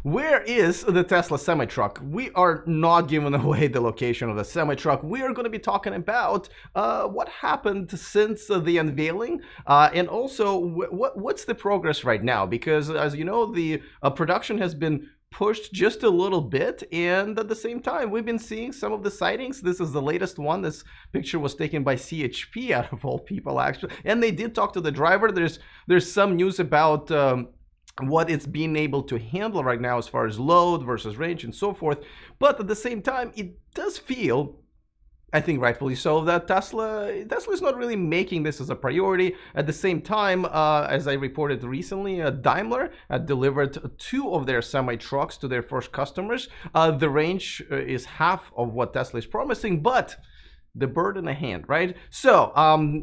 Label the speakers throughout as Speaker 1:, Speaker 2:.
Speaker 1: Where is the Tesla semi-truck? We are not giving away the location of the semi-truck. We are going to be talking about what happened since the unveiling, and also what's the progress right now, because as you know, the production has been pushed just a little bit, and at the same time we've been seeing some of the sightings. This is the latest one. This picture was taken by CHP out of all people, actually, and they did talk to the driver. There's some news about what it's being able to handle right now as far as load versus range and so forth, but at the same time it does feel, I think rightfully so, that Tesla is not really making this as a priority. At the same time, as I reported recently, Daimler delivered 2 of their semi-trucks to their first customers. The range is half of what Tesla is promising, but the bird in the hand, right? So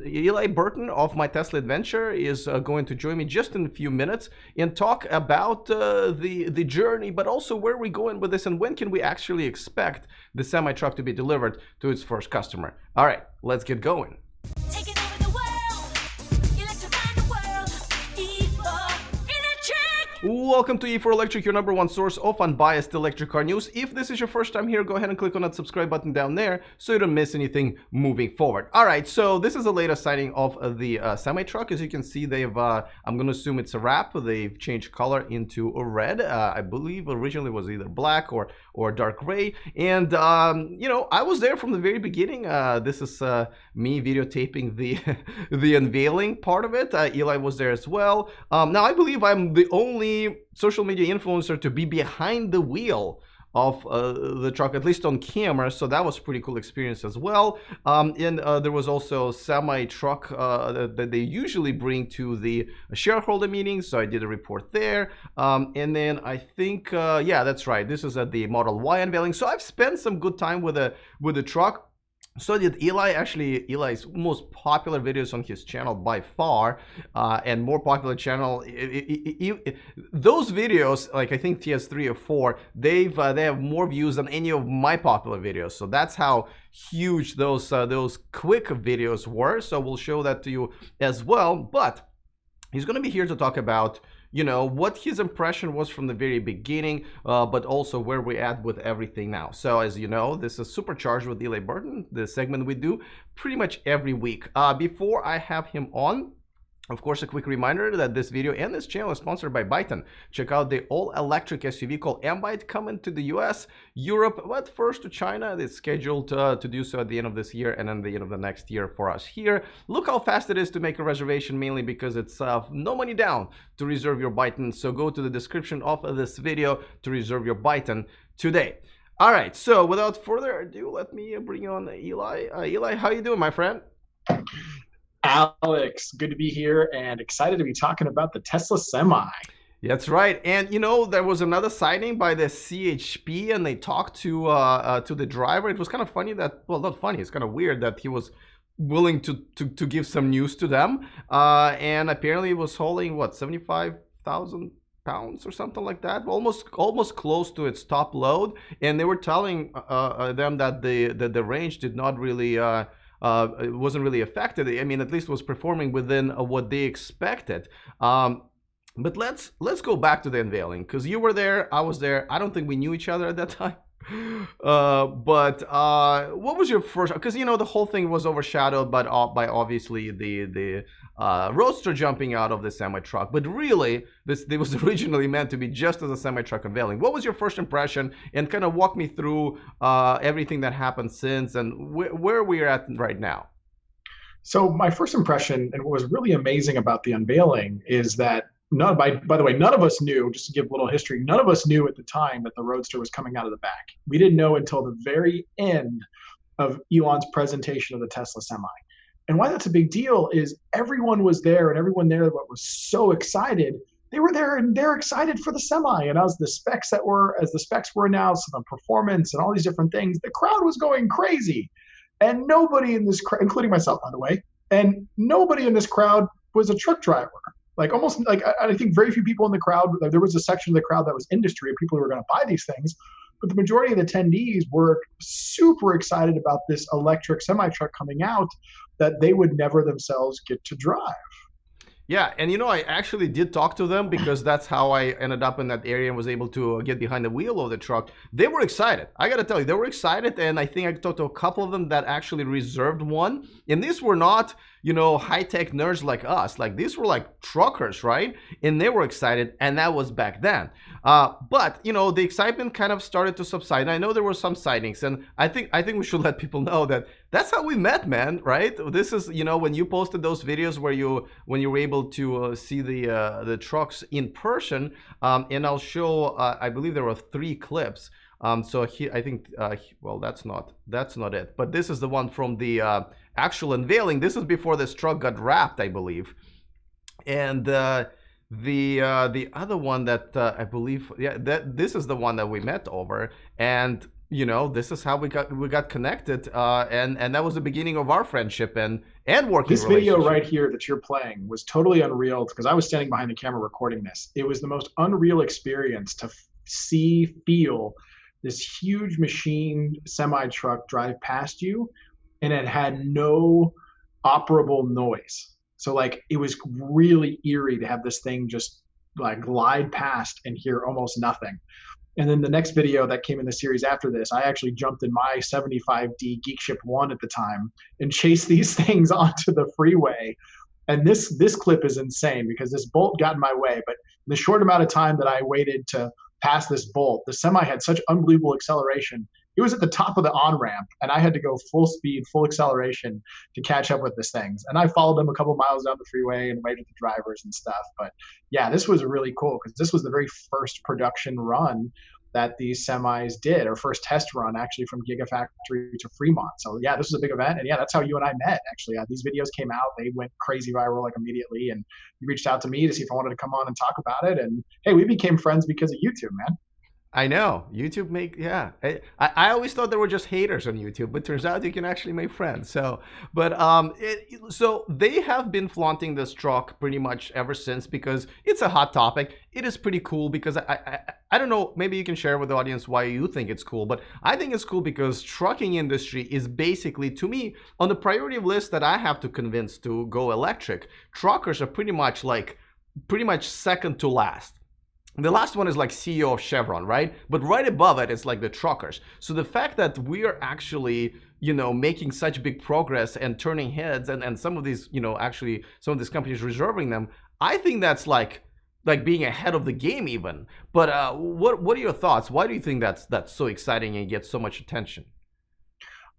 Speaker 1: Eli Burton of My Tesla Adventure is going to join me just in a few minutes and talk about the journey, but also where we're going with this and when can we actually expect the semi-truck to be delivered to its first customer. All right, let's get going.
Speaker 2: Taking over the world, electrifying the world, E4 Electric!
Speaker 1: Welcome to E4 Electric, your #1 source of unbiased electric car news. If this is your first time here, go ahead and click on that subscribe button down there so you don't miss anything moving forward. All right, so this is the latest sighting of the semi-truck. As you can see, they've, I'm going to assume it's a wrap. They've changed color into a red. I believe originally it was either black or dark gray. And, you know, I was there from the very beginning. This is me videotaping the unveiling part of it. Eli was there as well. Now, I believe I'm the only social media influencer to be behind the wheel of the truck, at least on camera, so that was a pretty cool experience as well. And there was also semi-truck that they usually bring to the shareholder meetings, so I did a report there. And then I think, yeah, that's right, this is at the Model Y unveiling. So I've spent some good time with the truck. So did Eli. Actually, Eli's most popular videos on his channel by far, and more popular channel. Those videos, like I think he has 3 or 4, they have more views than any of my popular videos. So that's how huge those quick videos were. So we'll show that to you as well. But he's going to be here to talk about, you know, what his impression was from the very beginning, but also where we're at with everything now. So as you know, this is Supercharged with Eli Burton, the segment we do pretty much every week. Before I have him on, of course, a quick reminder that this video and this channel is sponsored by Byton. Check out the all-electric SUV called M-Byte coming to the US, Europe, but first to China. It's scheduled to do so at the end of this year and then the end of the next year for us here. Look how fast it is to make a reservation, mainly because it's no money down to reserve your Byton. So go to the description of this video to reserve your Byton today. All right, so without further ado, let me bring on Eli. Eli, how you doing, my friend?
Speaker 3: Alex, good to be here and excited to be talking about the Tesla Semi.
Speaker 1: That's right. And you know, there was another sighting by the CHP and they talked to the driver. It was kind of funny that, well, not funny, it's kind of weird that he was willing to give some news to them. And apparently it was hauling, what, 75,000 pounds or something like that, almost close to its top load. And they were telling them that the range did not really it wasn't really affected. I mean, at least was performing within what they expected. But let's go back to the unveiling, because you were there, I was there. I don't think we knew each other at that time. But what was your first? Because you know the whole thing was overshadowed by obviously the Roadster jumping out of the semi-truck. But really, this was originally meant to be just as a semi-truck unveiling. What was your first impression? And kind of walk me through everything that happened since and where we're at right now.
Speaker 3: So my first impression, and what was really amazing about the unveiling, is that by the way, none of us knew, just to give a little history, none of us knew at the time that the Roadster was coming out of the back. We didn't know until the very end of Elon's presentation of the Tesla Semi. And why that's a big deal is everyone was there, and everyone there was so excited. They were there and they're excited for the Semi. And as the specs were announced, and the performance and all these different things, the crowd was going crazy. And nobody in this crowd, including myself, by the way, and nobody in this crowd was a truck driver. Like almost like I think very few people in the crowd. There was a section of the crowd that was industry, people who were going to buy these things, but the majority of the attendees were super excited about this electric semi truck coming out that they would never themselves get to drive.
Speaker 1: Yeah, and I actually did talk to them because that's how I ended up in that area and was able to get behind the wheel of the truck. They were excited. I gotta tell you, they were excited, and I think I talked to a couple of them that actually reserved one. And these were not, high-tech nerds like us. Like, these were like truckers, right? And they were excited, and that was back then. But the excitement kind of started to subside. And I know there were some sightings, and I think we should let people know that that's how we met, man. Right? This is when you posted those videos when you were able to see the trucks in person, and I'll show. I believe there were 3 clips. So I think well, that's not it. But this is the one from the actual unveiling. This is before this truck got wrapped, I believe, and the other one that I believe, this is the one that we met over, and this is how we got connected, and that was the beginning of our friendship and working.
Speaker 3: This video right here that you're playing was totally unreal because I was standing behind the camera recording this. It was the most unreal experience to feel this huge machine semi truck drive past you, and it had no operable noise. So like it was really eerie to have this thing just like glide past and hear almost nothing. And then the next video that came in the series after this, I actually jumped in my 75D Geekship 1 at the time and chased these things onto the freeway. And this clip is insane because this bolt got in my way. But in the short amount of time that I waited to pass this bolt, the semi had such unbelievable acceleration. It was at the top of the on-ramp, and I had to go full speed, full acceleration to catch up with this things. And I followed them a couple miles down the freeway and waved at the drivers and stuff. But yeah, this was really cool because this was the very first production run that these semis did, or first test run actually from Gigafactory to Fremont. So yeah, this was a big event, and yeah, that's how you and I met actually. These videos came out, they went crazy viral like immediately, and you reached out to me to see if I wanted to come on and talk about it, and hey, we became friends because of YouTube, man.
Speaker 1: I know YouTube I always thought there were just haters on YouTube, but turns out you can actually make friends. So, but so they have been flaunting this truck pretty much ever since because it's a hot topic. It is pretty cool because I don't know, maybe you can share with the audience why you think it's cool, but I think it's cool because trucking industry is basically, to me, on the priority list that I have to convince to go electric. Truckers are pretty much second to last. The last one is like CEO of Chevron, right? But right above it is like the truckers. So the fact that we are actually, making such big progress and turning heads, and some of these, actually some of these companies reserving them, I think that's like being ahead of the game even. But what are your thoughts? Why do you think that's so exciting and gets so much attention?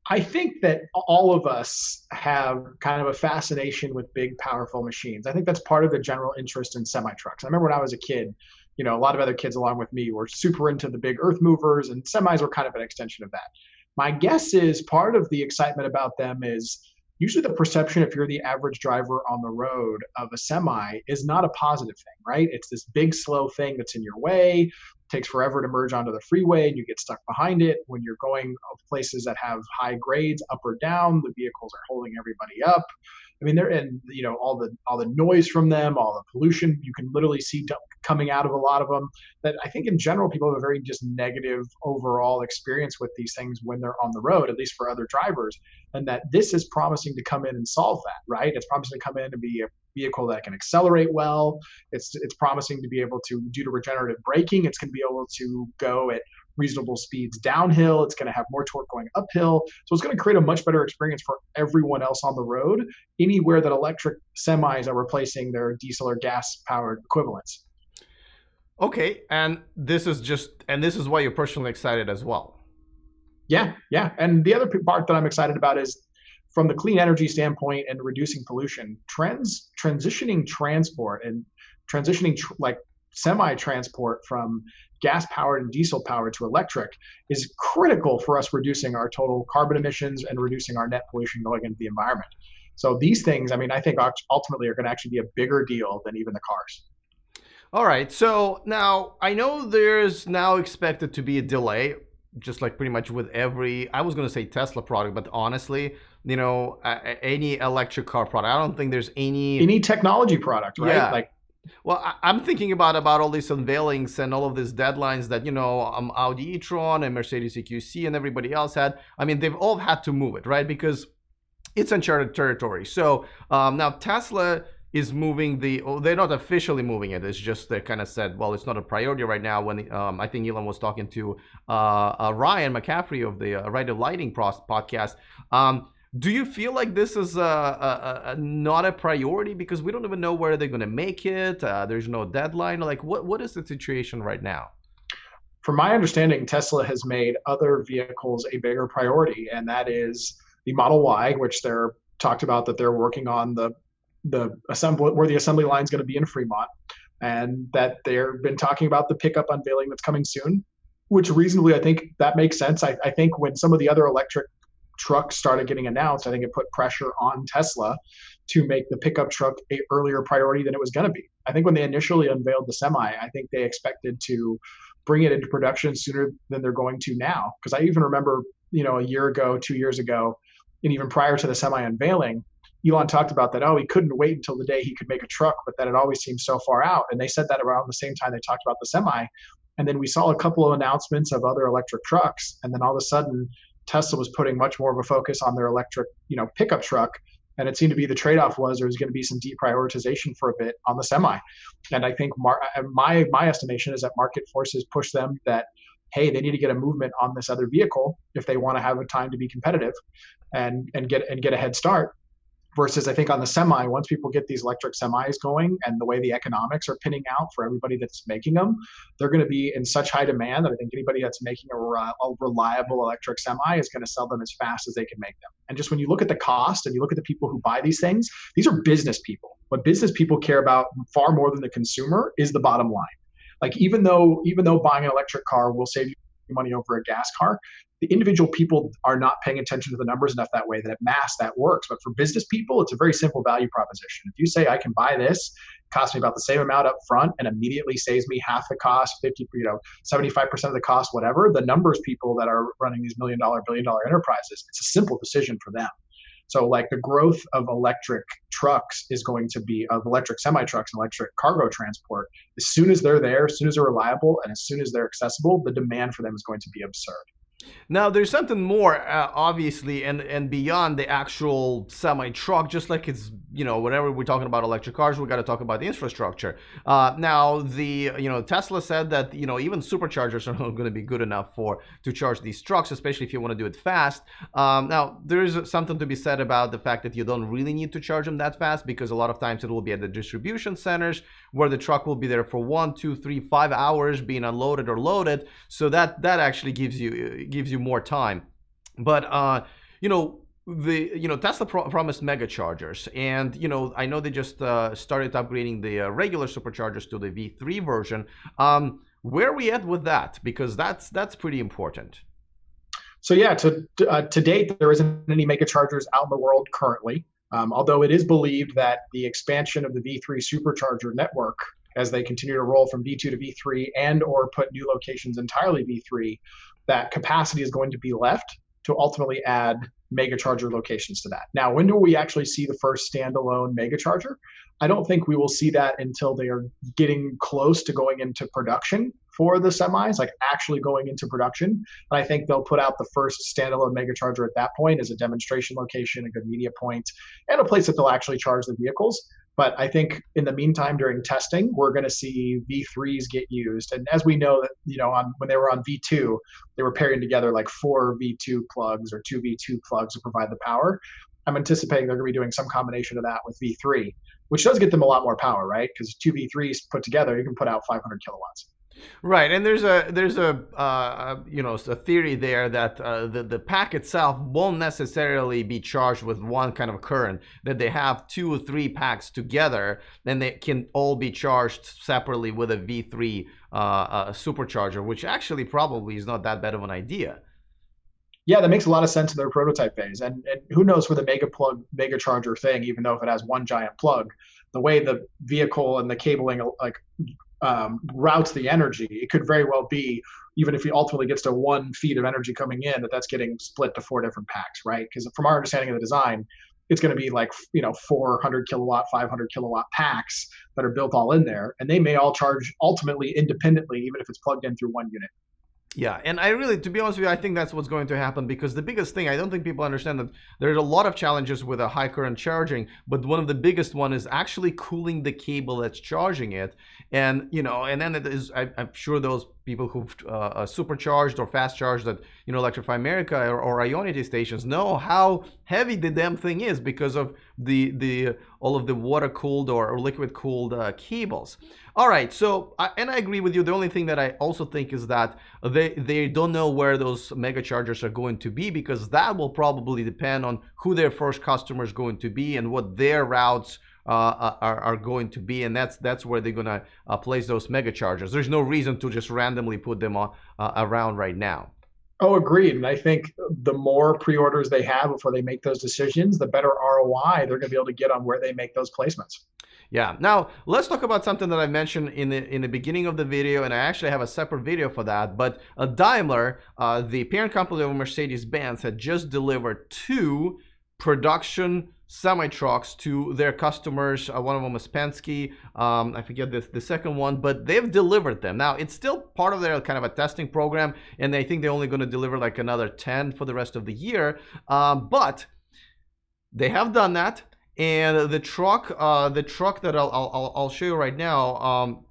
Speaker 3: I think that all of us have kind of a fascination with big, powerful machines. I think that's part of the general interest in semi-trucks. I remember when I was a kid, a lot of other kids along with me were super into the big earth movers, and semis were kind of an extension of that. My guess is part of the excitement about them is usually the perception, if you're the average driver on the road of a semi, is not a positive thing, right? It's this big, slow thing that's in your way, takes forever to merge onto the freeway, and you get stuck behind it. When you're going places that have high grades up or down, the vehicles are holding everybody up. I mean, all the noise from them, all the pollution you can literally see coming out of a lot of them. That I think in general people have a very just negative overall experience with these things when they're on the road, at least for other drivers. And that this is promising to come in and solve that, right? It's promising to come in and be a vehicle that can accelerate well. It's promising to be able to, due to regenerative braking, it's going to be able to go at reasonable speeds downhill. It's going to have more torque going uphill. So it's going to create a much better experience for everyone else on the road, anywhere that electric semis are replacing their diesel or gas powered equivalents.
Speaker 1: Okay, and this is why you're personally excited as well.
Speaker 3: Yeah. And the other part that I'm excited about is from the clean energy standpoint and reducing pollution, transitioning transport and transitioning like semi-transport from gas-powered and diesel-powered to electric is critical for us reducing our total carbon emissions and reducing our net pollution going into the environment. So these things, I think ultimately are going to actually be a bigger deal than even the cars.
Speaker 1: All right, so now I know there's now expected to be a delay, just like pretty much with every, I was going to say Tesla product, but honestly, any electric car product, I don't think there's any
Speaker 3: technology product, right?
Speaker 1: Yeah. Well, I'm thinking about all these unveilings and all of these deadlines that, Audi e-tron and Mercedes EQC and everybody else had. I mean, they've all had to move it, right? Because it's uncharted territory. So now Tesla is moving they're not officially moving it. It's just they kind of said, well, it's not a priority right now. When I think Elon was talking to Ryan McCaffrey of the Right of Lighting podcast. Do you feel like this is not a priority because we don't even know where they're going to make it? There's no deadline. Like, what is the situation right now?
Speaker 3: From my understanding, Tesla has made other vehicles a bigger priority, and that is the Model Y, which they're talked about that they're working on the assembly where the assembly line is going to be in Fremont, and that they've been talking about the pickup unveiling that's coming soon, which reasonably I think that makes sense. I think when some of the other electric trucks started getting announced, I think it put pressure on Tesla to make the pickup truck a earlier priority than it was going to be. I think when they initially unveiled the Semi, I think they expected to bring it into production sooner than they're going to now. Because I even remember, a year ago, 2 years ago, and even prior to the Semi unveiling, Elon talked about that, he couldn't wait until the day he could make a truck, but that it always seemed so far out. And they said that around the same time they talked about the Semi. And then we saw a couple of announcements of other electric trucks. And then all of a sudden, Tesla was putting much more of a focus on their electric, pickup truck. And it seemed to be the trade-off was there was going to be some deprioritization for a bit on the Semi. And I think my estimation is that market forces push them that, hey, they need to get a movement on this other vehicle if they want to have a time to be competitive and get a head start. Versus I think on the Semi, once people get these electric semis going and the way the economics are pinning out for everybody that's making them, they're going to be in such high demand that I think anybody that's making a reliable electric Semi is going to sell them as fast as they can make them. And just when you look at the cost and you look at the people who buy these things, these are business people. What business people care about far more than the consumer is the bottom line. Like even though buying an electric car will save you money over a gas car, the individual people are not paying attention to the numbers enough that way that at mass that works. But for business people, it's a very simple value proposition. If you say I can buy this, cost me about the same amount up front and immediately saves me half the cost, 75% of the cost, whatever, the numbers people that are running these $1 million, $1 billion enterprises, it's a simple decision for them. So like the growth of electric trucks is going to be of electric semi-trucks and electric cargo transport. As soon as they're there, as soon as they're reliable, and as soon as they're accessible, the demand for them is going to be absurd.
Speaker 1: Now, there's something more, obviously, and beyond the actual semi-truck, just like it's, whenever we're talking about electric cars, we got to talk about the infrastructure. Now, Tesla said that, even superchargers are not going to be good enough to charge these trucks, especially if you want to do it fast. Now, there is something to be said about the fact that you don't really need to charge them that fast, because a lot of times it will be at the distribution centers where the truck will be there for 1, 2, 3, 5 hours being unloaded or loaded. So that actually gives you more time. But Tesla promised mega chargers, and I know they just started upgrading the regular superchargers to the V3 version. Where are we at with that? Because that's pretty important.
Speaker 3: So yeah, to date there isn't any mega chargers out in the world currently. Although it is believed that the expansion of the V3 supercharger network, as they continue to roll from V2 to V3 and or put new locations entirely V3, that capacity is going to be left to ultimately add mega charger locations to that. Now, when do we actually see the first standalone mega charger? I don't think we will see that until they are getting close to going into production for the semis, like actually going into production. And I think they'll put out the first standalone mega charger at that point as a demonstration location, a good media point, and a place that they'll actually charge the vehicles. But I think in the meantime, during testing, we're going to see V3s get used. And as we know that, when they were on V2, they were pairing together like 4 V2 plugs or 2 V2 plugs to provide the power. I'm anticipating they're going to be doing some combination of that with V3, which does get them a lot more power, right? Because 2 V3s put together, you can put out 500 kilowatts.
Speaker 1: Right, and there's a theory there that the pack itself won't necessarily be charged with one kind of current. That they have 2 or 3 packs together, then they can all be charged separately with a V3 supercharger, which actually probably is not that bad of an idea.
Speaker 3: Yeah, that makes a lot of sense in their prototype phase, and who knows with a mega charger thing, even though if it has one giant plug, the way the vehicle and the cabling routes the energy, it could very well be, even if he ultimately gets to 1 feet of energy coming in, that's getting split to 4 different packs, right? Because from our understanding of the design, it's going to be like 400 kilowatt, 500 kilowatt packs that are built all in there, and they may all charge ultimately independently, even if it's plugged in through one unit.
Speaker 1: Yeah, and I really, to be honest with you, I think that's what's going to happen because the biggest thing, I don't think people understand that there's a lot of challenges with a high current charging, but one of the biggest one is actually cooling the cable that's charging it. And, and then it is, I'm sure those people who've supercharged or fast charged at, Electrify America or Ionity stations know how heavy the damn thing is because of the all of the water cooled or liquid cooled cables. All right, so and I agree with you. The only thing that I also think is that they don't know where those mega chargers are going to be because that will probably depend on who their first customer is going to be and what their routes are going to be, and that's where they're gonna place those mega chargers. There's no reason to just randomly put them around right now.
Speaker 3: Oh, agreed. And I think the more pre-orders they have before they make those decisions, the better ROI they're going to be able to get on where they make those placements.
Speaker 1: Yeah. Now let's talk about something that I mentioned in the beginning of the video, and I actually have a separate video for that. But Daimler, the parent company of Mercedes-Benz, had just delivered 2 production semi-trucks to their customers. One of them is Penske. I forget the second one, but they've delivered them. Now, it's still part of their kind of a testing program, and I think they're only going to deliver like another 10 for the rest of the year. But they have done that, and the truck that I'll show you right now,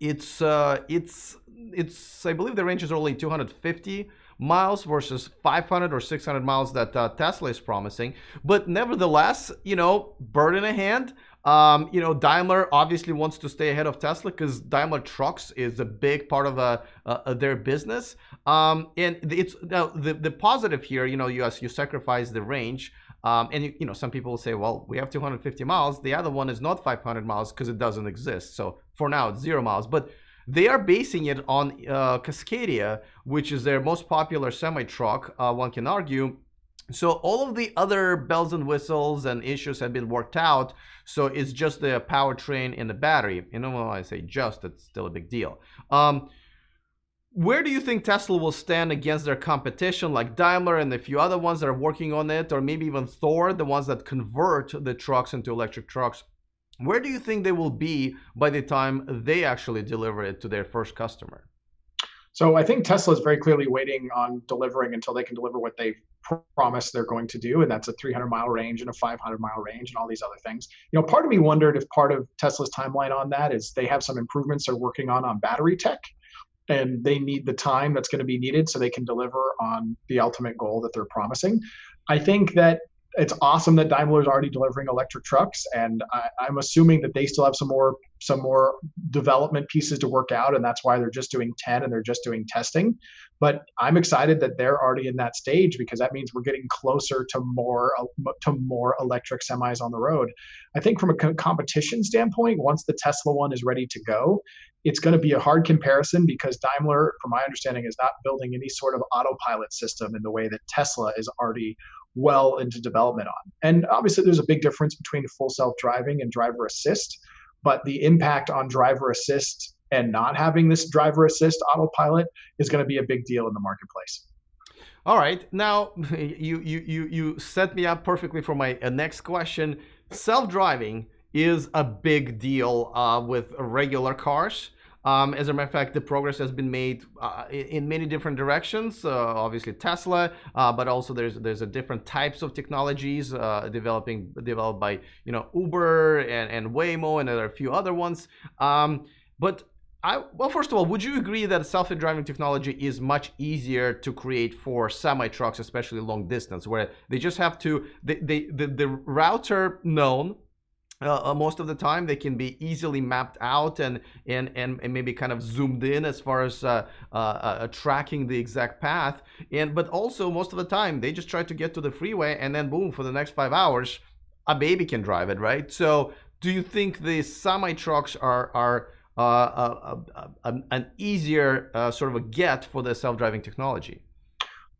Speaker 1: it's I believe the range is only 250 miles versus 500 or 600 miles that Tesla is promising. But nevertheless, bird in a hand. Daimler obviously wants to stay ahead of Tesla because Daimler Trucks is a big part of their business. And it's now the positive here. You sacrifice the range. And some people will say, well, we have 250 miles. The other one is not 500 miles because it doesn't exist. So for now, it's 0 miles. But they are basing it on Cascadia, which is their most popular semi-truck, one can argue. So all of the other bells and whistles and issues have been worked out. So it's just the powertrain and the battery. When I say just, it's still a big deal. Where do you think Tesla will stand against their competition like Daimler and a few other ones that are working on it, or maybe even Thor, the ones that convert the trucks into electric trucks? Where do you think they will be by the time they actually deliver it to their first customer?
Speaker 3: So I think Tesla is very clearly waiting on delivering until they can deliver what they've promised they're going to do, and that's a 300-mile range and a 500-mile range and all these other things. Part of me wondered if part of Tesla's timeline on that is they have some improvements they're working on battery tech, and they need the time that's going to be needed so they can deliver on the ultimate goal that they're promising. I think that it's awesome that Daimler is already delivering electric trucks, and I'm assuming that they still have some more development pieces to work out, and that's why they're just doing 10 and they're just doing testing. But I'm excited that they're already in that stage because that means we're getting closer to more electric semis on the road. I think from a competition standpoint, once the Tesla one is ready to go, it's going to be a hard comparison because Daimler, from my understanding, is not building any sort of autopilot system in the way that Tesla is already well into development on. And obviously there's a big difference between full self-driving and driver assist, but the impact on driver assist and not having this driver assist autopilot is going to be a big deal in the marketplace.
Speaker 1: All right, now you set me up perfectly for my next question. Self-driving is a big deal with regular cars. As a matter of fact, the progress has been made in many different directions. Obviously Tesla, but also there's a different types of technologies developed by Uber and Waymo, and there are a few other ones. But first of all, would you agree that self-driving technology is much easier to create for semi-trucks, especially long distance, where they just have to the routes are known? Most of the time they can be easily mapped out and maybe kind of zoomed in as far as tracking the exact path, but also most of the time they just try to get to the freeway and then boom, for the next 5 hours a baby can drive it, right? So do you think the semi-trucks are an easier sort of a get for the self-driving technology?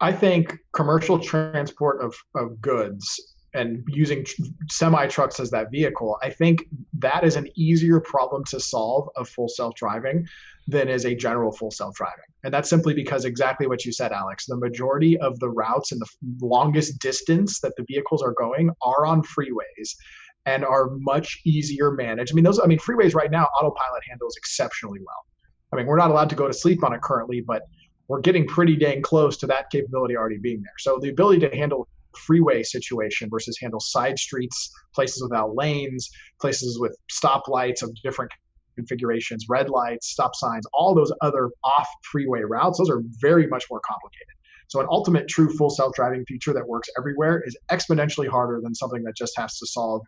Speaker 3: I think commercial transport of goods and using semi-trucks as that vehicle, I think that is an easier problem to solve of full self-driving than is a general full self-driving. And that's simply because exactly what you said, Alex, the majority of the routes and the longest distance that the vehicles are going are on freeways and are much easier managed. Freeways right now, autopilot handles exceptionally well. We're not allowed to go to sleep on it currently, but we're getting pretty dang close to that capability already being there. So the ability to handle freeway situation versus handle side streets, places without lanes, places with stoplights of different configurations, red lights, stop signs, all those other off freeway routes, those are very much more complicated. So an ultimate true full self-driving feature that works everywhere is exponentially harder than something that just has to solve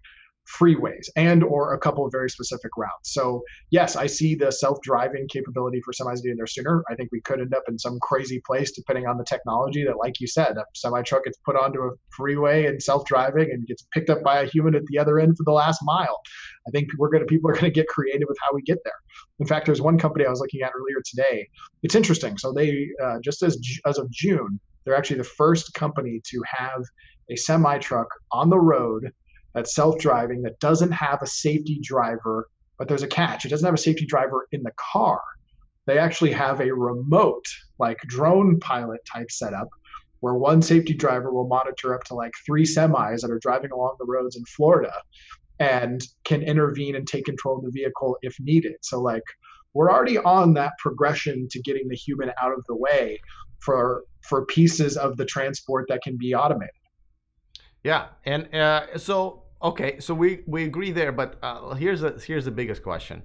Speaker 3: freeways and or a couple of very specific routes. So yes, I see the self-driving capability for semis getting there sooner. I think we could end up in some crazy place depending on the technology that, like you said, a semi truck gets put onto a freeway and self-driving and gets picked up by a human at the other end for the last mile. I think people are going to get creative with how we get there. In fact, there's one company I was looking at earlier today. It's interesting. So they just as of June, they're actually the first company to have a semi truck on the road that's self-driving, that doesn't have a safety driver, but there's a catch. It doesn't have a safety driver in the car. They actually have a remote, like drone pilot type setup, where one safety driver will monitor up to like 3 semis that are driving along the roads in Florida and can intervene and take control of the vehicle if needed. So like we're already on that progression to getting the human out of the way for pieces of the transport that can be automated.
Speaker 1: Yeah, and okay, so we agree there, but here's the biggest question.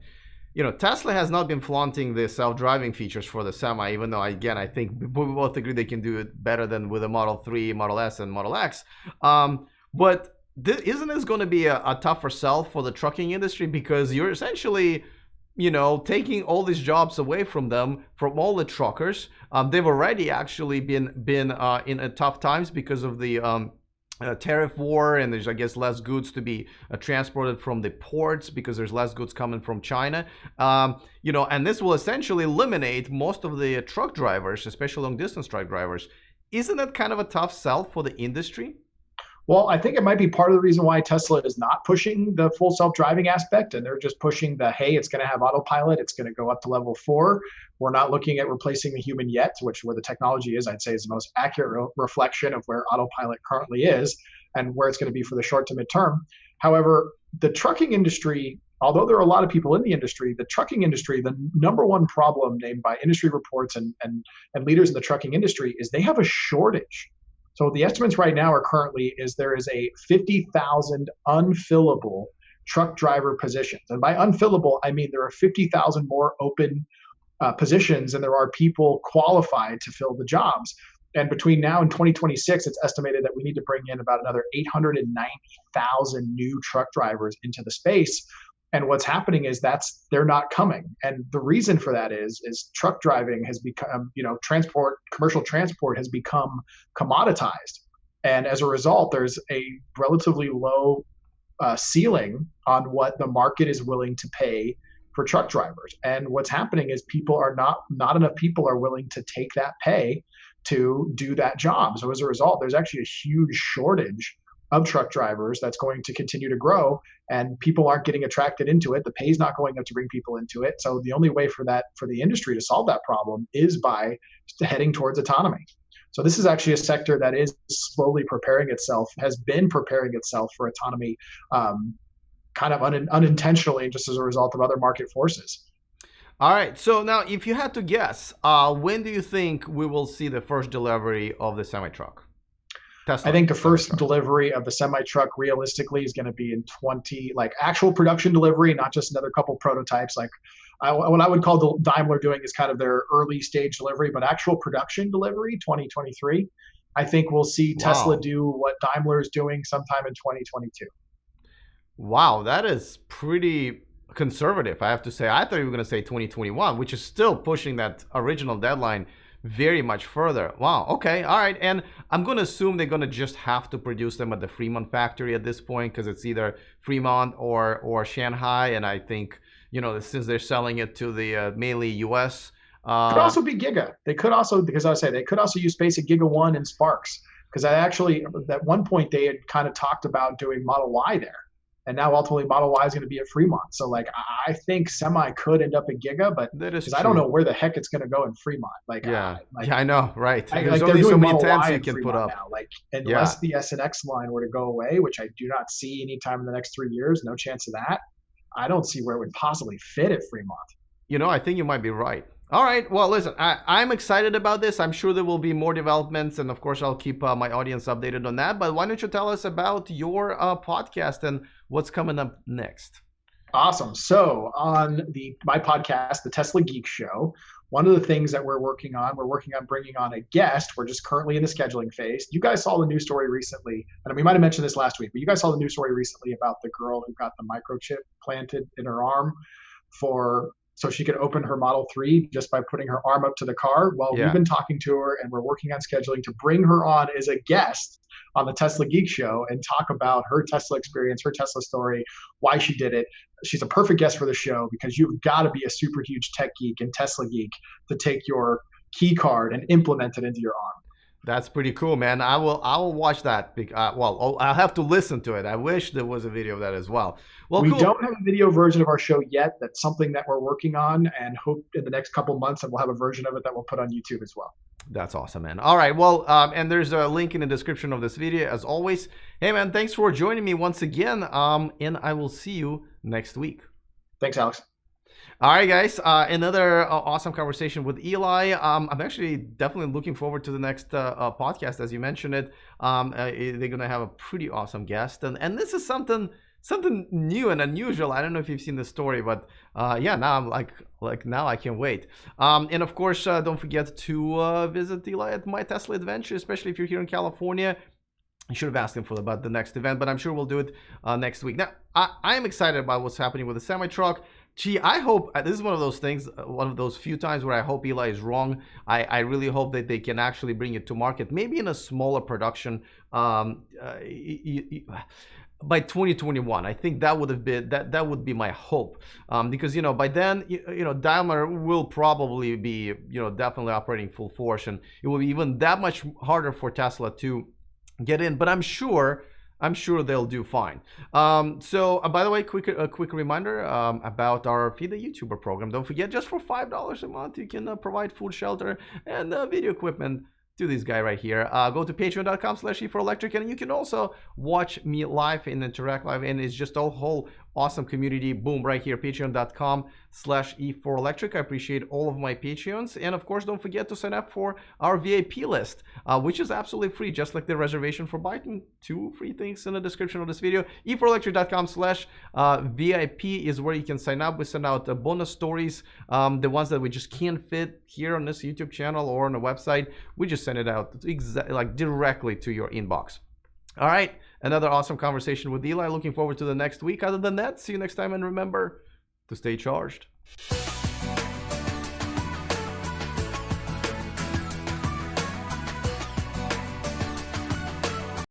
Speaker 1: You know, Tesla has not been flaunting the self-driving features for the Semi, even though, again, I think we both agree they can do it better than with the Model 3, Model S, and Model X. But isn't this going to be a tougher sell for the trucking industry? Because you're essentially, you know, taking all these jobs away from them, from all the truckers. They've already actually been in tough times because of the tariff war, and there's, I guess, less goods to be transported from the ports because there's less goods coming from China. You know, and this will essentially eliminate most of the truck drivers, especially long distance truck drivers. Isn't that kind of a tough sell for the industry?
Speaker 3: Well, I think it might be part of the reason why Tesla is not pushing the full self-driving aspect, and they're just pushing the, hey, it's going to have autopilot, it's going to go up to level 4. We're not looking at replacing the human yet, which where the technology is, I'd say, is the most accurate reflection of where autopilot currently is and where it's going to be for the short to midterm. However, the trucking industry, although there are a lot of people in the industry, the trucking industry, the number one problem named by industry reports and leaders in the trucking industry is they have a shortage. So the estimates right now are currently is there is a 50,000 unfillable truck driver positions. And by unfillable, I mean there are 50,000 more open positions than there are people qualified to fill the jobs. And between now and 2026, it's estimated that we need to bring in about another 890,000 new truck drivers into the space. And what's happening is they're not coming. And the reason for that is truck driving has become, you know, commercial transport has become commoditized. And as a result, there's a relatively low ceiling on what the market is willing to pay for truck drivers. And what's happening is not enough people are willing to take that pay to do that job. So as a result, there's actually a huge shortage of truck drivers that's going to continue to grow, and people aren't getting attracted into it. The pay's not going up to bring people into it. So the only way for the industry to solve that problem is by heading towards autonomy. So this is actually a sector that is slowly has been preparing itself for autonomy, kind of unintentionally, just as a result of other market forces.
Speaker 1: All right. So now, if you had to guess, when do you think we will see the first delivery of the semi-truck? Tesla.
Speaker 3: I think the first delivery of the semi-truck realistically is going to be in actual production delivery, not just another couple prototypes. What I would call the Daimler doing is kind of their early stage delivery, but actual production delivery, 2023. I think we'll see Tesla do what Daimler is doing sometime in 2022.
Speaker 1: Wow, that is pretty conservative, I have to say. I thought you were going to say 2021, which is still pushing that original deadline very much further. Wow. Okay. All right. And I'm going to assume they're going to just have to produce them at the Fremont factory at this point, because it's either Fremont or Shanghai. And I think, you know, since they're selling it to the mainly US.
Speaker 3: Could also be Giga. They could also, because I would say they could also use space at Giga 1 and Sparks. Because at one point they had kind of talked about doing Model Y there. And now ultimately Model Y is going to be at Fremont. So I think Semi could end up at Giga, but I don't know where the heck it's going to go in Fremont.
Speaker 1: I know, right? There's only so many tents you can put up.
Speaker 3: Now. Unless the S and X line were to go away, which I do not see anytime in the next 3 years, no chance of that. I don't see where it would possibly fit at Fremont.
Speaker 1: You know, I think you might be right. All right. Well, listen, I'm excited about this. I'm sure there will be more developments, and of course, I'll keep my audience updated on that. But why don't you tell us about your podcast and what's coming up next?
Speaker 3: Awesome. So on my podcast, the Tesla Geek Show, one of the things that we're working on bringing on a guest. We're just currently in the scheduling phase. You guys saw the news story recently, and we might have mentioned this last week, but you guys saw the news story recently about the girl who got the microchip planted in her arm so she could open her Model 3 just by putting her arm up to the car. Well,
Speaker 1: Yeah.
Speaker 3: we've been talking to her, and we're working on scheduling to bring her on as a guest on the Tesla Geek Show and talk about her Tesla experience, her Tesla story, why she did it. She's a perfect guest for the show because you've got to be a super huge tech geek and Tesla geek to take your key card and implement it into your arm.
Speaker 1: That's pretty cool, man. I will watch that. Well, I'll have to listen to it. I wish there was a video of that as well. Well,
Speaker 3: we
Speaker 1: cool.
Speaker 3: don't have a video version of our show yet. That's something that we're working on, and hope in the next couple months that we'll have a version of it that we'll put on YouTube as well.
Speaker 1: That's awesome, man. All right, well, and there's a link in the description of this video as always. Hey, man, thanks for joining me once again, and I will see you next week.
Speaker 3: Thanks, Alex.
Speaker 1: All right, guys, another awesome conversation with Eli. I'm actually definitely looking forward to the next podcast, as you mentioned it. They're gonna have a pretty awesome guest, and this is something new and unusual. I don't know if you've seen the story, but yeah, now I'm like now I can't wait. And of course, don't forget to visit Eli at My Tesla Adventure, especially if you're here in California. I should have asked him about the next event, but I'm sure we'll do it next week. Now, I am excited about what's happening with the semi-truck. Gee, I hope this is one of those things, one of those few times where I hope Eli is wrong. I really hope that they can actually bring it to market, maybe in a smaller production by 2021. I think that would have been that would be my hope, because by then Daimler will probably be definitely operating full force, and it will be even that much harder for Tesla to get in. But I'm sure they'll do fine. So by the way, a quick reminder about our Feed the YouTuber program. Don't forget, just for $5 a month, you can provide food, shelter, and video equipment to this guy right here. Go to patreon.com/e4electric, and you can also watch me live and interact live, and it's just a whole awesome community. Boom, right here, patreon.com/e4electric. I appreciate all of my Patreons, and of course, don't forget to sign up for our VIP list, which is absolutely free, just like the reservation for buying. 2 free things in the description of this video. e4electric.com/VIP is where you can sign up. We send out bonus stories, the ones that we just can't fit here on this YouTube channel or on the website. We just send it out directly to your inbox. All right, another awesome conversation with Eli. Looking forward to the next week. Other than that, see you next time, and remember to stay charged.